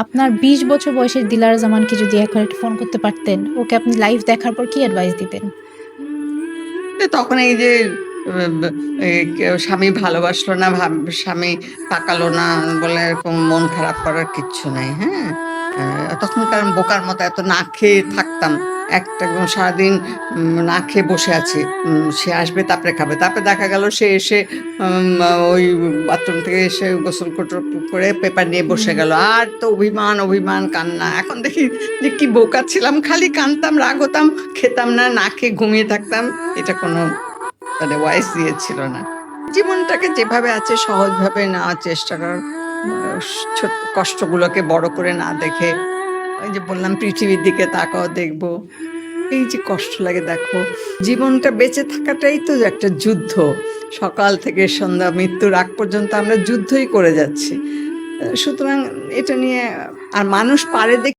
আপনার ২০ বছর বয়সের দিলারা জামানকে যদি এখন একটা ফোন করতে পারতেন, ওকে আপনি লাইভ দেখার পর কি অ্যাডভাইস দিতেন? তখন এই যে ব স্বামী ভালোবাসলো না, স্বামী তাকালো না বলে এরকম মন খারাপ করার কিচ্ছু নাই, হ্যাঁ? তখনকার বোকার মতো এত না খেয়ে থাকতাম। একটা সারাদিন না খেয়ে বসে আছি। সে আসবে তারপরে খাবে। তারপরে দেখা গেল সে এসে ওই বাথরুম থেকে এসে গোসল করে পেপার নিয়ে বসে হুম। গেল। আর তো অভিমান, অভিমান, কান্না। এখন দেখি যে কি বোকা ছিলাম। খালি কাঁদতাম, রাগ হতাম, খেতাম না, না খেয়ে ঘুমিয়ে থাকতাম। এটা কোনো মানে ওয়াইস দিয়েছিল না। জীবনটাকে যেভাবে আছে সহজভাবে নেওয়ার চেষ্টা কর। ছোট কষ্টগুলোকে বড় করে না দেখে, ওই যে বললাম পৃথিবীর দিকে তাকাও দেখবো। এই যে কষ্ট লাগে দেখো, জীবনটা বেঁচে থাকাটাই তো একটা যুদ্ধ। সকাল থেকে সন্ধ্যা মৃত্যুর আগ পর্যন্ত আমরা যুদ্ধই করে যাচ্ছি। সুতরাং এটা নিয়ে আর মানুষ পারে